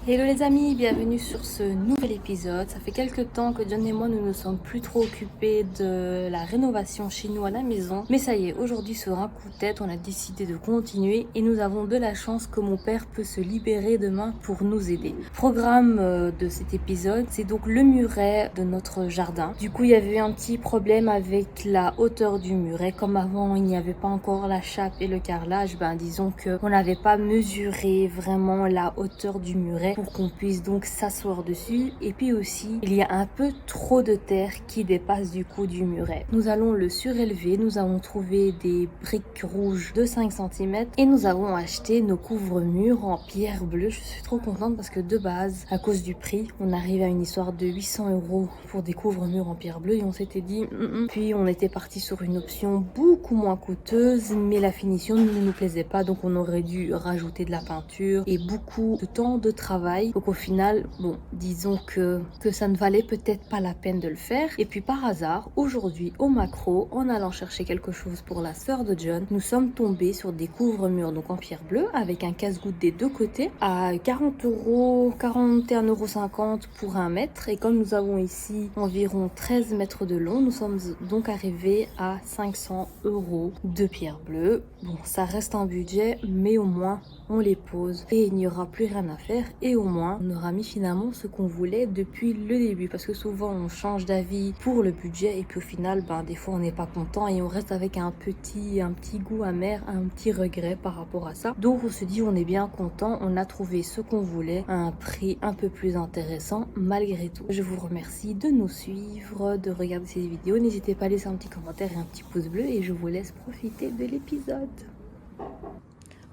Hello les amis, bienvenue sur ce nouvel épisode. Ça fait quelques temps que John et moi nous ne sommes plus trop occupés de la rénovation chez nous à la maison. Mais ça y est, aujourd'hui sur un coup de tête, on a décidé de continuer et nous avons de la chance que mon père peut se libérer demain pour nous aider. Programme de cet épisode, c'est donc le muret de notre jardin. Du coup, il y avait eu un petit problème avec la hauteur du muret. Comme avant, il n'y avait pas encore la chape et le carrelage, disons qu'on n'avait pas mesuré vraiment la hauteur du muret pour qu'on puisse donc s'asseoir dessus. Et puis aussi, il y a un peu trop de terre qui dépasse du coup du muret. Nous allons le surélever. Nous avons trouvé des briques rouges de 5 cm et nous avons acheté nos couvre-murs en pierre bleue. Je suis trop contente parce que de base, à cause du prix, on arrive à une histoire de 800 € pour des couvre-murs en pierre bleue et on s'était dit Puis on était parti sur une option beaucoup moins coûteuse, mais la finition ne nous plaisait pas, donc on aurait dû rajouter de la peinture et beaucoup de temps de travail. Donc au final, disons que ça ne valait peut-être pas la peine de le faire. Et puis par hasard, aujourd'hui au Macro, en allant chercher quelque chose pour la sœur de John, nous sommes tombés sur des couvre-murs donc en pierre bleue avec un casse-goutte des deux côtés à 40 €, 41,50 € pour 1 mètre. Et comme nous avons ici environ 13 mètres de long, nous sommes donc arrivés à 500 € de pierre bleue. Bon, ça reste un budget, mais au moins on les pose et il n'y aura plus rien à faire et au moins on aura mis finalement ce qu'on voulait depuis le début, parce que souvent on change d'avis pour le budget et puis au final des fois on n'est pas content et on reste avec un petit goût amer, un petit regret par rapport à ça. Donc on se dit on est bien content, on a trouvé ce qu'on voulait à un prix un peu plus intéressant malgré tout. Je vous remercie de nous suivre, de regarder ces vidéos, n'hésitez pas à laisser un petit commentaire et un petit pouce bleu et je vous laisse profiter de l'épisode.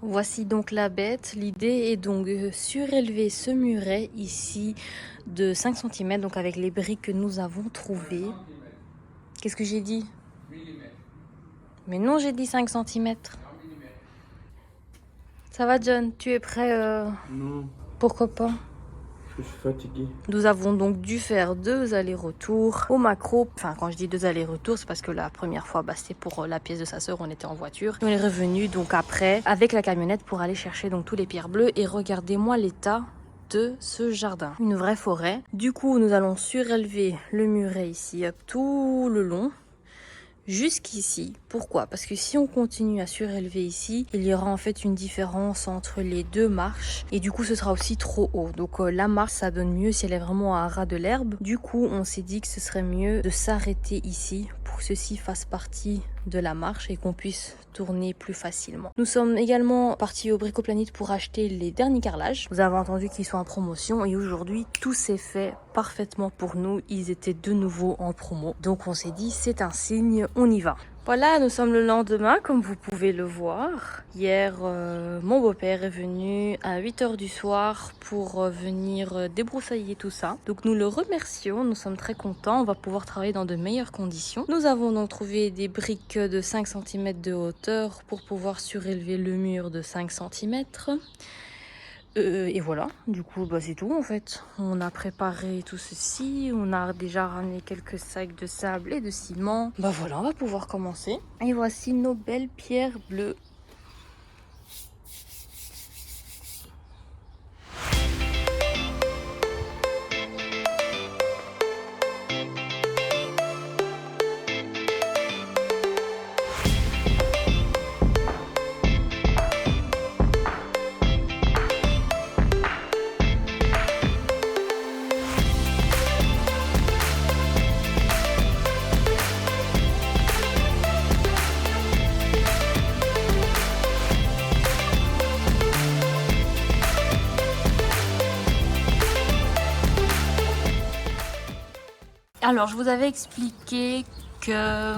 Voici donc la bête. L'idée est donc de surélever ce muret ici de 5 cm, donc avec les briques que nous avons trouvées. Qu'est-ce que j'ai dit? Mais non, j'ai dit 5 cm. Ça va John? Tu es prêt? Non. Pourquoi pas? Je suis fatigué. Nous avons donc dû faire 2 allers-retours au Macro. Enfin, quand je dis 2 allers-retours, c'est parce que la première fois, c'était pour la pièce de sa sœur, on était en voiture. On est revenu donc après avec la camionnette pour aller chercher donc tous les pierres bleues. Et regardez-moi l'état de ce jardin. Une vraie forêt. Du coup, nous allons surélever le muret ici, tout le long. Jusqu'ici. Pourquoi? Parce que si on continue à surélever ici, il y aura en fait une différence entre les deux marches et du coup ce sera aussi trop haut. Donc la marche ça donne mieux si elle est vraiment à ras de l'herbe. Du coup on s'est dit que ce serait mieux de s'arrêter ici pour que ceci fasse partie de la marche et qu'on puisse tourner plus facilement. Nous sommes également partis au Bricoplanite pour acheter les derniers carrelages. Vous avez entendu qu'ils sont en promotion et aujourd'hui tout s'est fait parfaitement pour nous. Ils étaient de nouveau en promo. Donc on s'est dit c'est un signe, on y va. Voilà, nous sommes le lendemain, comme vous pouvez le voir. Hier, mon beau-père est venu à 8 h du soir pour venir débroussailler tout ça. Donc nous le remercions, nous sommes très contents, on va pouvoir travailler dans de meilleures conditions. Nous avons donc trouvé des briques de 5 cm de hauteur pour pouvoir surélever le mur de 5 cm. Et voilà, du coup c'est tout en fait. On a préparé tout ceci, on a déjà ramené quelques sacs de sable et de ciment. Voilà, on va pouvoir commencer. Et voici nos belles pierres bleues. Alors, je vous avais expliqué que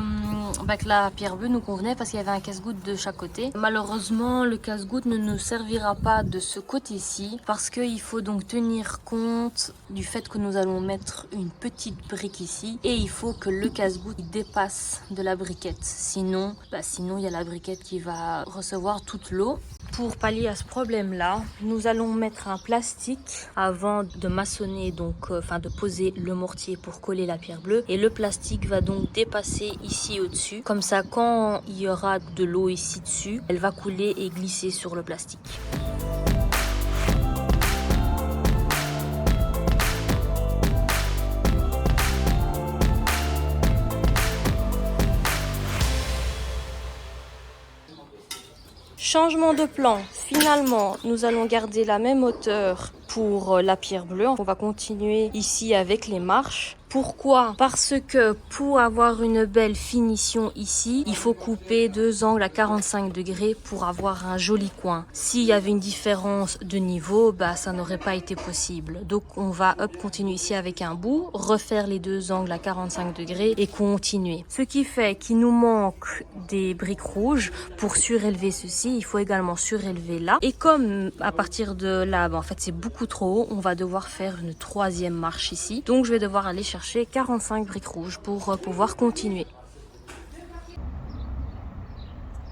la pierre bleue nous convenait parce qu'il y avait un casse-goutte de chaque côté. Malheureusement, le casse-goutte ne nous servira pas de ce côté-ci parce qu'il faut donc tenir compte du fait que nous allons mettre une petite brique ici et il faut que le casse-goutte dépasse de la briquette. Sinon, il y a la briquette qui va recevoir toute l'eau. Pour pallier à ce problème-là, nous allons mettre un plastique avant de maçonner, de poser le mortier pour coller la pierre bleue. Et le plastique va donc dépasser ici au-dessus. Comme ça, quand il y aura de l'eau ici dessus, elle va couler et glisser sur le plastique. Changement de plan. Finalement, nous allons garder la même hauteur pour la pierre bleue. On va continuer ici avec les marches. Pourquoi? Parce que pour avoir une belle finition ici, il faut couper 2 angles à 45 degrés pour avoir un joli coin. S'il y avait une différence de niveau, bah ça n'aurait pas été possible. Donc on va continuer ici avec un bout, refaire les 2 angles à 45 degrés et continuer. Ce qui fait qu'il nous manque des briques rouges. Pour surélever ceci, il faut également surélever là. Et comme à partir de là, bah, en fait c'est beaucoup trop haut, on va devoir faire une 3e marche ici. Donc je vais devoir aller chercher 45 briques rouges pour pouvoir continuer.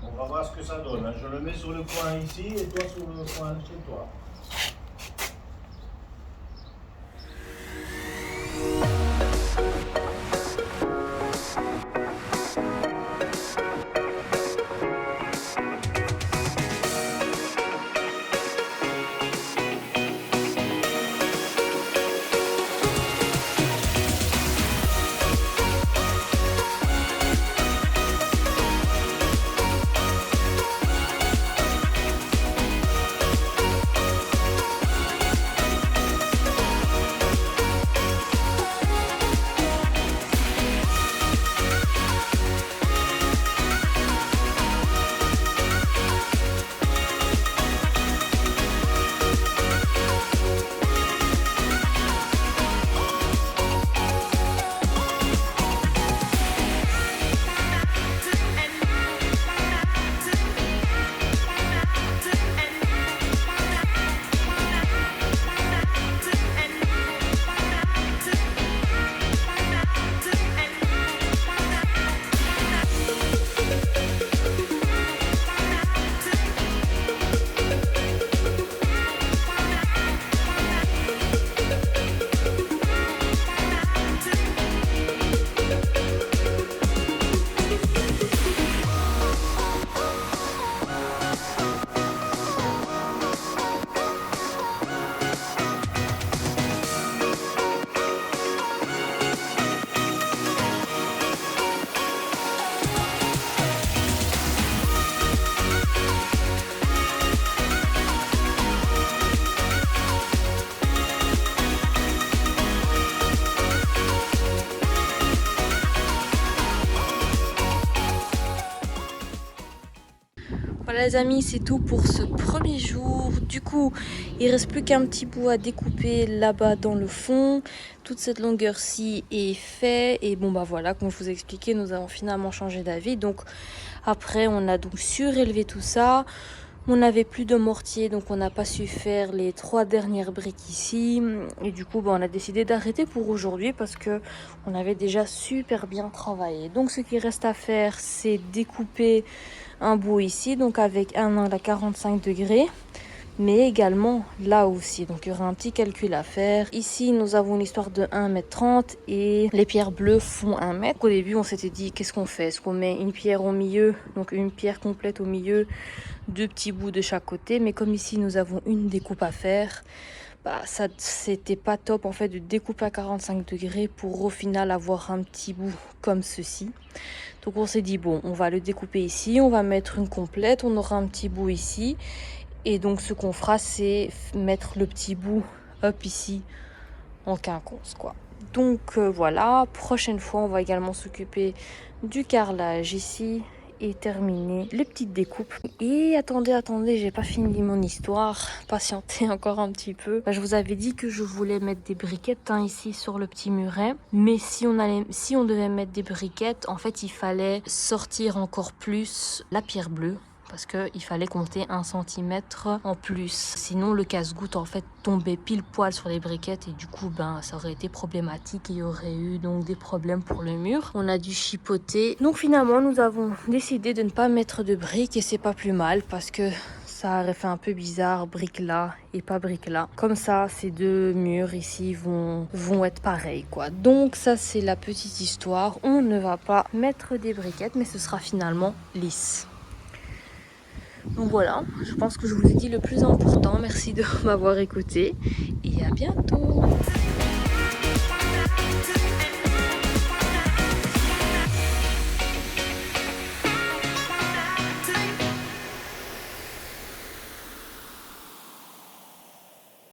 On va voir ce que ça donne. Je le mets sur le coin ici et toi sur le coin chez toi. Voilà les amis, c'est tout pour ce premier jour. Du coup, il reste plus qu'un petit bout à découper là-bas dans le fond. Toute cette longueur-ci est faite. Et bon bah voilà, comme je vous ai expliqué, nous avons finalement changé d'avis. Donc après, on a donc surélevé tout ça. On n'avait plus de mortier, donc on n'a pas su faire les 3 dernières briques ici. Et du coup, bah, on a décidé d'arrêter pour aujourd'hui parce que on avait déjà super bien travaillé. Donc ce qui reste à faire, c'est découper un bout ici, donc avec un angle à 45 degrés. Mais également là aussi, donc il y aura un petit calcul à faire. Ici nous avons une histoire de 1,30 m et les pierres bleues font 1 m. Au début on s'était dit qu'est-ce qu'on fait? Est-ce qu'on met une pierre au milieu, donc une pierre complète au milieu, 2 petits bouts de chaque côté? Mais comme ici nous avons une découpe à faire, bah ça c'était pas top en fait de découper à 45 degrés pour au final avoir un petit bout comme ceci. Donc on s'est dit bon, on va le découper ici, on va mettre une complète, on aura un petit bout ici. Et donc ce qu'on fera, c'est mettre le petit bout hop ici en quinconce quoi. Donc voilà, prochaine fois on va également s'occuper du carrelage ici et terminer les petites découpes. Et attendez, j'ai pas fini mon histoire, patientez encore un petit peu. Je vous avais dit que je voulais mettre des briquettes ici sur le petit muret, mais si on devait mettre des briquettes, en fait il fallait sortir encore plus la pierre bleue. Parce qu'il fallait compter 1 cm en plus. Sinon, le casse-goutte, en fait, tombait pile poil sur les briquettes. Et du coup, ça aurait été problématique. Il y aurait eu donc des problèmes pour le mur. On a dû chipoter. Donc finalement, nous avons décidé de ne pas mettre de briques. Et c'est pas plus mal parce que ça aurait fait un peu bizarre, brique là et pas brique là. Comme ça, ces 2 murs ici vont être pareils, quoi. Donc ça, c'est la petite histoire. On ne va pas mettre des briquettes, mais ce sera finalement lisse. Donc voilà, je pense que je vous ai dit le plus important. Merci de m'avoir écouté et à bientôt.